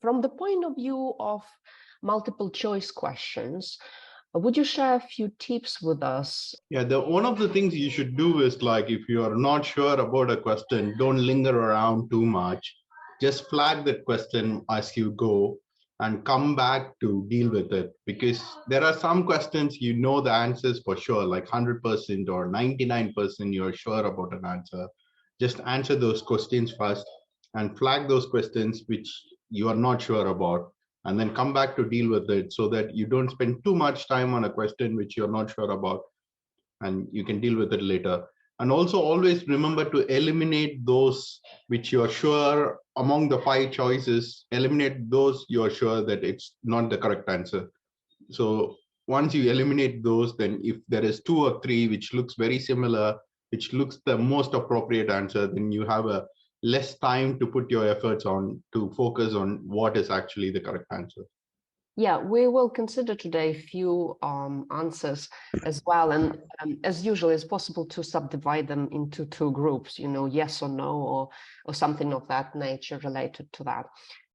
from the point of view of multiple choice questions, would you share a few tips with us? Yeah, one of the things you should do is, like, if you are not sure about a question, don't linger around too much. Just flag that question as you go and come back to deal with it, because there are some questions you know the answers for sure, like 100% or 99% you're sure about an answer. Just answer those questions first and flag those questions which you are not sure about, and then come back to deal with it, so that you don't spend too much time on a question which you're not sure about, and you can deal with it later. And also always remember to eliminate those which you are sure, among the 5 choices, eliminate those you are sure that it's not the correct answer. So once you eliminate those, then if there is 2 or 3 which looks very similar, which looks the most appropriate answer, then you have a less time to put your efforts on to focus on what is actually the correct answer. Yeah, we will consider today a few answers as well. And as usual, it's possible to subdivide them into 2 groups, you know, yes or no, or something of that nature related to that.